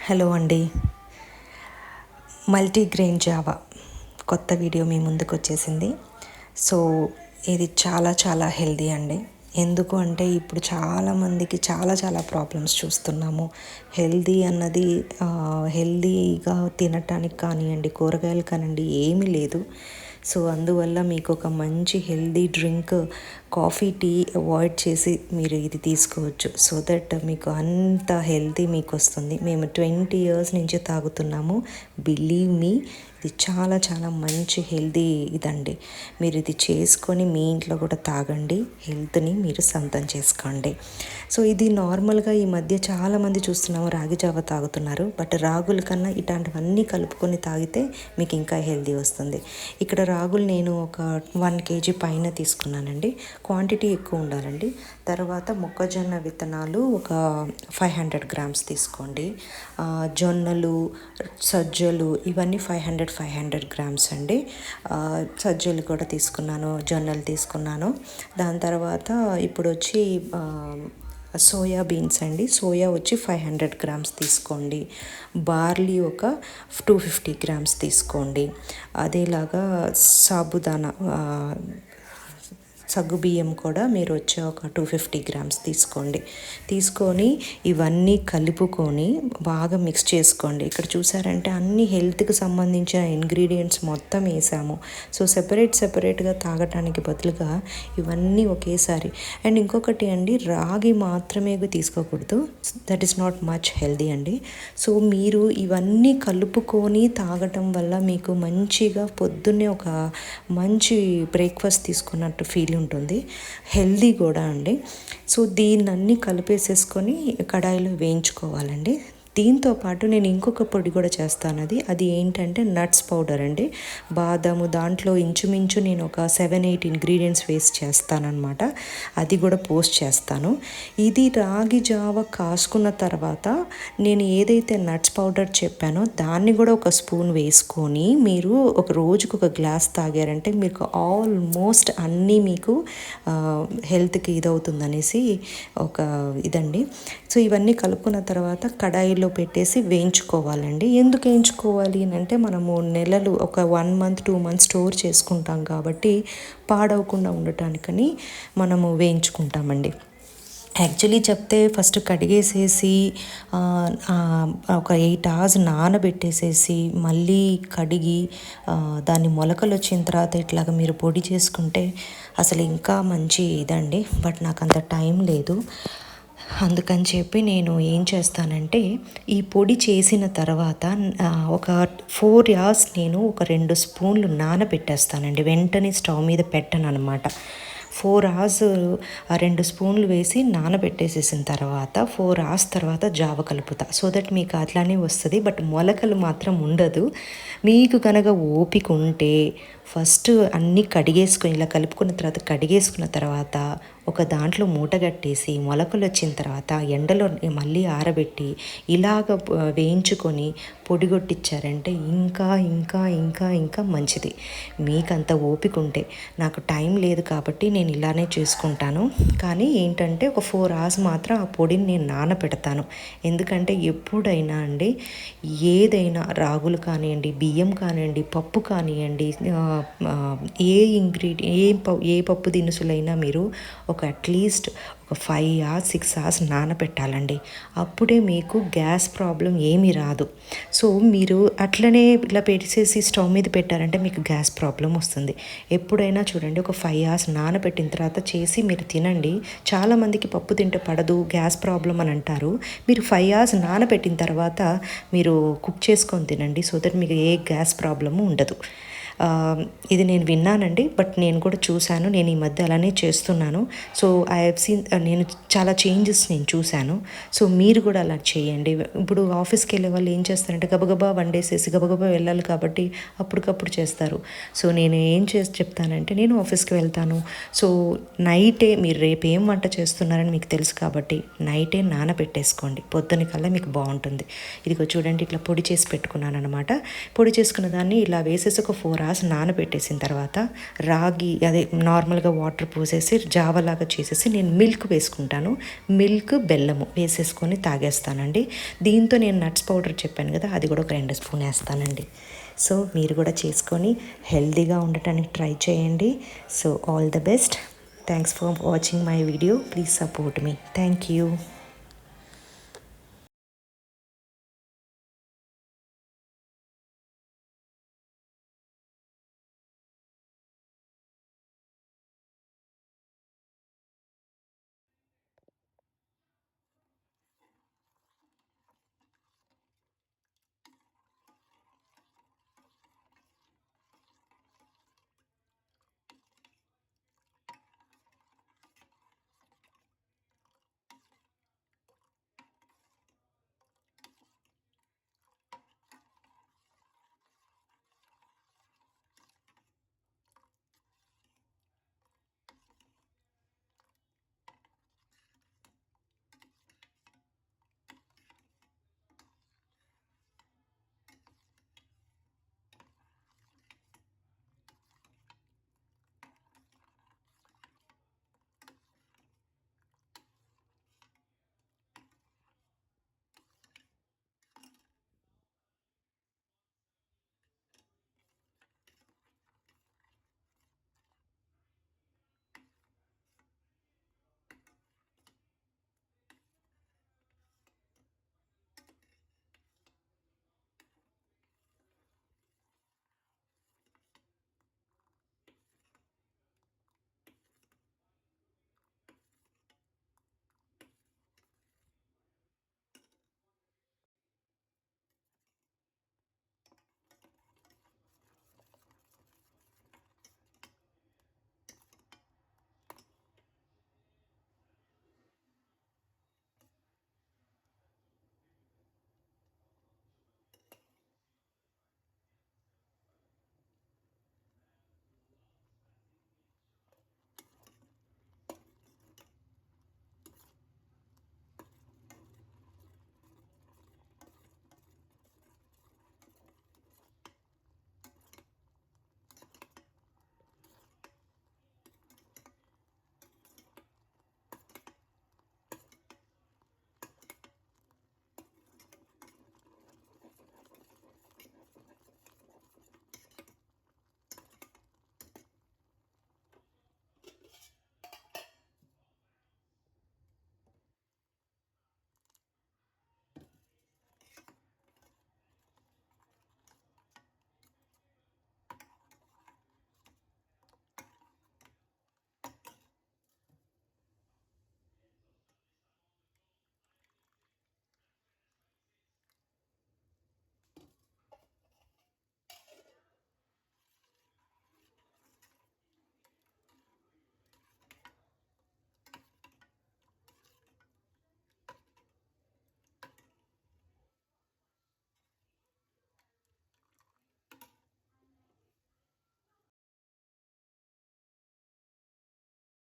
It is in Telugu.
హలో అండి. మల్టీగ్రెయిన్ జావా కొత్త వీడియో మీ ముందుకు వచ్చేసింది. సో ఇది చాలా చాలా హెల్దీ అండి. ఎందుకు అంటే ఇప్పుడు చాలామందికి చాలా ప్రాబ్లమ్స్ చూస్తున్నాము. హెల్దీ అన్నది హెల్దీగా తినటానికి కానివ్వండి, కూరగాయలు కానివ్వండి ఏమీ లేదు. సో అందువల్ల మీకు ఒక మంచి healthy drink, coffee, tea avoid చేసి మీరు ఇది తీసుకోవచ్చు. సో దట్ మీకు అంత హెల్తీ మీకు వస్తుంది. మేము 20 years నుంచి తాగుతున్నాము. బిలీవ్ మీ, ఇది చాలా చాలా మంచి హెల్దీ ఇదండి. మీరు ఇది చేసుకొని మీ ఇంట్లో కూడా తాగండి, హెల్త్ని మీరు సొంతం చేసుకోండి. సో ఇది నార్మల్గా ఈ మధ్య చాలామంది చూస్తున్నాము రాగి జావ తాగుతున్నారు. బట్ రాగుల కన్నా ఇట్లాంటివన్నీ కలుపుకొని తాగితే మీకు ఇంకా హెల్దీ వస్తుంది. ఇక్కడ రాగులు నేను ఒక 1 kg పైన తీసుకున్నానండి. క్వాంటిటీ ఎక్కువ ఉండాలండి. తర్వాత మొక్కజొన్న విత్తనాలు ఒక 500 grams తీసుకోండి. జొన్నలు, సజ్జలు ఇవన్నీ 500 grams అండి. సజ్జలు కూడా తీసుకున్నాను, జొన్నలు తీసుకున్నాను. దాని తర్వాత ఇప్పుడు వచ్చి సోయా బీన్స్ అండి. సోయా వచ్చి 500 grams తీసుకోండి. బార్లీ ఒక 250 grams తీసుకోండి. అదేలాగా సాబుదానా సగ్గుబియ్యం కూడా మీరు వచ్చే ఒక 250 grams తీసుకోండి. తీసుకొని ఇవన్నీ కలుపుకొని బాగా మిక్స్ చేసుకోండి. ఇక్కడ చూసారంటే అన్ని హెల్త్కి సంబంధించిన ఇంగ్రీడియంట్స్ మొత్తం వేసాము. సో సెపరేట్గా తాగటానికి బదులుగా ఇవన్నీ ఒకేసారి. అండ్ ఇంకొకటి అండి, రాగి మాత్రమే తీసుకోకూడదు. That is not much healthy అండి. సో మీరు ఇవన్నీ కలుపుకొని తాగటం వల్ల మీకు మంచిగా పొద్దున్నే ఒక మంచి బ్రేక్ఫాస్ట్ తీసుకున్నట్టు ఫీల్ ఉంటుంది. హెల్దీ కూడా అండి. సో దీన్ని కలిపేసేసుకొని కడాయిలో వేయించుకోవాలండి. దీంతో పాటు నేను ఇంకొక పొడి కూడా చేస్తాను. అది ఏంటంటే నట్స్ పౌడర్ అండి. బాదాము, దాంట్లో ఇంచుమించు నేను ఒక 7-8 ఇంగ్రీడియంట్స్ వేస్ట్ చేస్తానన్నమాట. అది కూడా పోస్ట్ చేస్తాను. ఇది రాగి జావ కాసుకున్న తర్వాత నేను ఏదైతే నట్స్ పౌడర్ చెప్పానో దాన్ని కూడా ఒక స్పూన్ వేసుకొని మీరు ఒక రోజుకు ఒక గ్లాస్ తాగారంటే మీకు ఆల్మోస్ట్ అన్నీ మీకు హెల్త్కి ఇదవుతుందనేసి ఒక ఇదండి. సో ఇవన్నీ కలుపుకున్న తర్వాత కడాయిలో పెట్టేసి వేయించుకోవాలండి. ఎందుకు వేయించుకోవాలి అని అంటే మనము నెలలు ఒక 1 month 2 months స్టోర్ చేసుకుంటాం కాబట్టి పాడవకుండా ఉండటానికని మనము వేయించుకుంటామండి. యాక్చువల్లీ చెప్తే ఫస్ట్ కడిగేసేసి ఒక 8 hours నానబెట్టేసేసి మళ్ళీ కడిగి దాన్ని మొలకలు వచ్చిన తర్వాత ఇట్లాగ మీరు పొడి చేసుకుంటే అసలు ఇంకా మంచి ఇదండి. బట్ నాకు అంత టైం లేదు. అందుకని చెప్పి నేను ఏం చేస్తానంటే ఈ పొడి చేసిన తర్వాత ఒక 4 hours నేను ఒక 2 స్పూన్లు నానబెట్టేస్తానండి. వెంటనే స్టవ్ మీద పెట్టను అనమాట. 4 hours 2 స్పూన్లు వేసి నానబెట్టేసేసిన తర్వాత 4 hours తర్వాత జావ కలుపుతా. సో దట్ మీకు అట్లానే వస్తుంది. బట్ మొలకలు మాత్రం ఉండదు. మీకు కనుక ఓపిక ఉంటే ఫస్ట్ అన్నీ కడిగేసుకొని ఇలా కలుపుకున్న తర్వాత కడిగేసుకున్న తర్వాత ఒక దాంట్లో మూట కట్టేసి మొలకలు వచ్చిన తర్వాత ఎండలో మళ్ళీ ఆరబెట్టి ఇలాగ వేయించుకొని పొడిగొట్టించారంటే ఇంకా ఇంకా ఇంకా ఇంకా మంచిది. మీకంత ఓపిక ఉంటే. నాకు టైం లేదు కాబట్టి నేను ఇలానే చేసుకుంటాను. కానీ ఏంటంటే ఒక 4 hours మాత్రం ఆ పొడిని నేను నానబెడతాను. ఎందుకంటే ఎప్పుడైనా అండి ఏదైనా రాగులు కానివ్వండి, బియ్యం కానివ్వండి, పప్పు కానివ్వండి, ఏ పప్పు దినుసులైనా మీరు ఒక అట్లీస్ట్ ఒక 5 hours 6 hours నానబెట్టాలండి. అప్పుడే మీకు గ్యాస్ ప్రాబ్లం ఏమీ రాదు. సో మీరు అట్లనే ఇలా పెట్టేసి స్టవ్ మీద పెట్టారంటే మీకు గ్యాస్ ప్రాబ్లం వస్తుంది. ఎప్పుడైనా చూడండి, ఒక 5 hours నానబెట్టిన తర్వాత చేసి మీరు తినండి. చాలామందికి పప్పు తింటే పడదు, గ్యాస్ ప్రాబ్లం అని అంటారు. మీరు 5 hours నానబెట్టిన తర్వాత మీరు కుక్ చేసుకొని తినండి. సో దట్ మీకు ఏ గ్యాస్ ప్రాబ్లము ఉండదు. ఇది నేను విన్నానండి. బట్ నేను కూడా చూశాను. నేను ఈ మధ్య అలానే చేస్తున్నాను. సో ఐ హ్యావ్ సీన్, నేను చాలా చేంజెస్ నేను చూశాను. సో మీరు కూడా అలా చేయండి. ఇప్పుడు ఆఫీస్కి వెళ్ళే వాళ్ళు ఏం చేస్తారంటే గబగబా వండేసేసి గబగబా వెళ్ళాలి కాబట్టి అప్పటికప్పుడు చేస్తారు. సో నేను ఏం చెప్తానంటే, నేను ఆఫీస్కి వెళ్తాను. సో నైటే మీరు రేపు ఏం వంట చేస్తున్నారని మీకు తెలుసు కాబట్టి నైటే నానబెట్టేసుకోండి. పొద్దునకల్లా మీకు బాగుంటుంది. ఇదిగో చూడండి, ఇట్లా పొడి చేసి పెట్టుకున్నాను అనమాట. పొడి చేసుకున్న దాన్ని ఇలా వేసేసి ఒక 4 అవర్స్ నానబెట్టేసిన తర్వాత రాగి అదే నార్మల్గా వాటర్ పోసేసి జావలాగా చేసేసి నేను మిల్క్ వేసుకుంటాను. మిల్క్ బెల్లము వేసేసుకొని తాగేస్తానండి. దీంతో నేను నట్స్ పౌడర్ చెప్పాను కదా, అది కూడా ఒక 2 స్పూన్ వేస్తానండి. సో మీరు కూడా చేసుకొని హెల్తీగా ఉండటానికి ట్రై చేయండి. So all the best. Thanks for watching my video. Please support me. Thank you.